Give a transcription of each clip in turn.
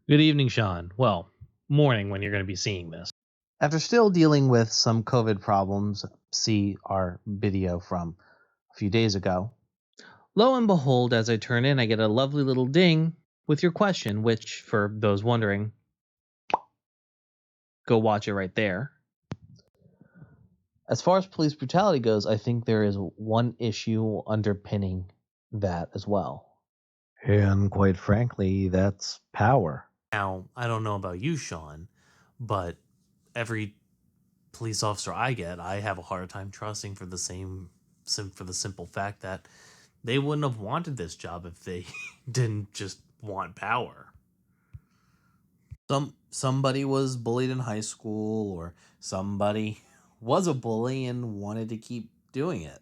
Good evening, Sean. Well, morning when you're going to be seeing this. After still dealing with some COVID problems, see our video from a few days ago. Lo and behold, as I turn in, I get a lovely little ding with your question, which, for those wondering, go watch it right there. As far as police brutality goes, I think there is one issue underpinning that as well. And quite frankly, that's power. Now, I don't know about you, Sean, but every police officer I get, I have a hard time trusting for the simple fact that they wouldn't have wanted this job if they didn't just want power. Somebody was bullied in high school, or somebody was a bully and wanted to keep doing it.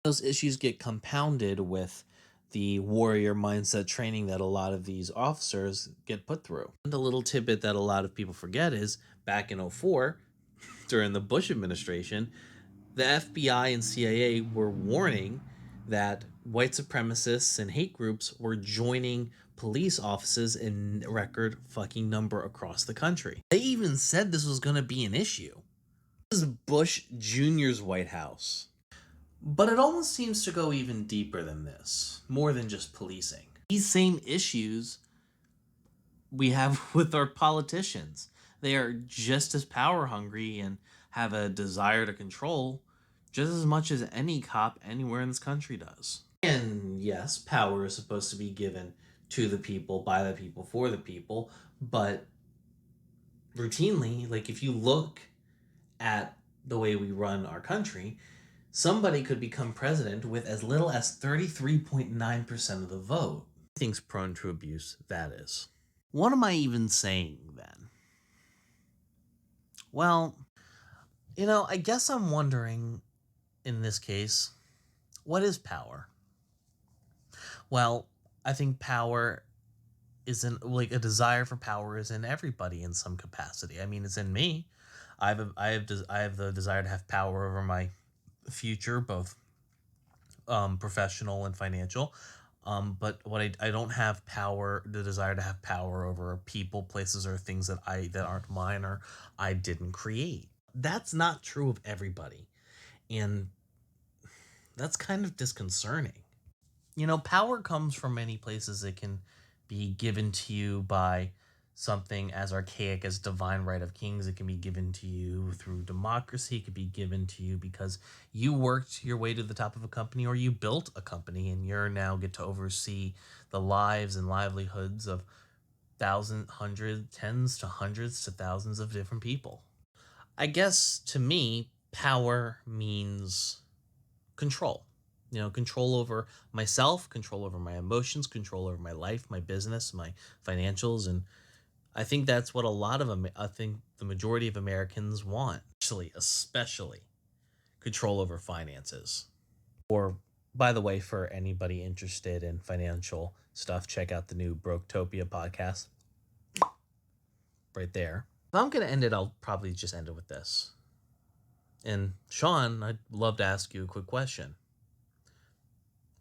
Those issues get compounded with the warrior mindset training that a lot of these officers get put through. And a little tidbit that a lot of people forget is back in 2004, during the Bush administration, the FBI and CIA were warning that white supremacists and hate groups were joining police offices in record fucking number across the country. They even said this was going to be an issue. This is Bush Jr.'s White House. But it almost seems to go even deeper than this, more than just policing. These same issues we have with our politicians. They are just as power hungry and have a desire to control just as much as any cop anywhere in this country does. And yes, power is supposed to be given to the people, by the people, for the people, but routinely, like if you look at the way we run our country, somebody could become president with as little as 33.9% of the vote. Things prone to abuse, that is. What am I even saying then? Well, I guess I'm wondering, in this case, what is power? Well, I think power isn't, like, a desire for power is in everybody in some capacity. I mean, it's in me. I have the desire to have power over my future, both professional and financial. But what I don't have the desire to have power over people, places, or things that aren't mine or I didn't create. That's not true of everybody. And that's kind of disconcerting. Power comes from many places. It can be given to you by something as archaic as divine right of kings. It can be given to you through democracy. It could be given to you because you worked your way to the top of a company, or you built a company and you're now get to oversee the lives and livelihoods of thousands, hundreds, tens to hundreds to thousands of different people. I guess to me, power means control. Control over myself, control over my emotions, control over my life, my business, my financials, and I think that's what I think the majority of Americans want. Especially control over finances. Or, by the way, for anybody interested in financial stuff, check out the new Broketopia podcast. Right there. If I'm going to end it, I'll probably just end it with this. And Sean, I'd love to ask you a quick question.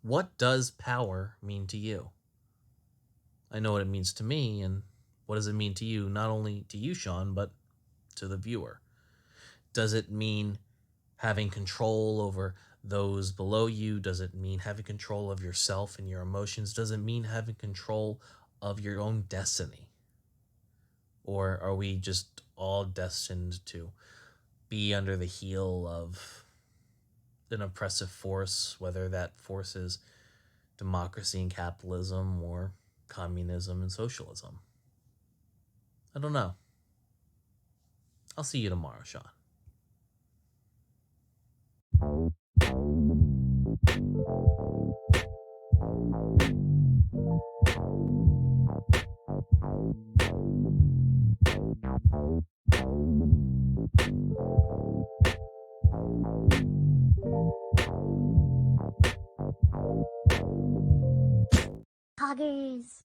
What does power mean to you? I know what it means to me, and what does it mean to you? Not only to you, Sean, but to the viewer. Does it mean having control over those below you? Does it mean having control of yourself and your emotions? Does it mean having control of your own destiny? Or are we just all destined to be under the heel of an oppressive force, whether that force is democracy and capitalism or communism and socialism? I don't know. I'll see you tomorrow, Sean. Poggers.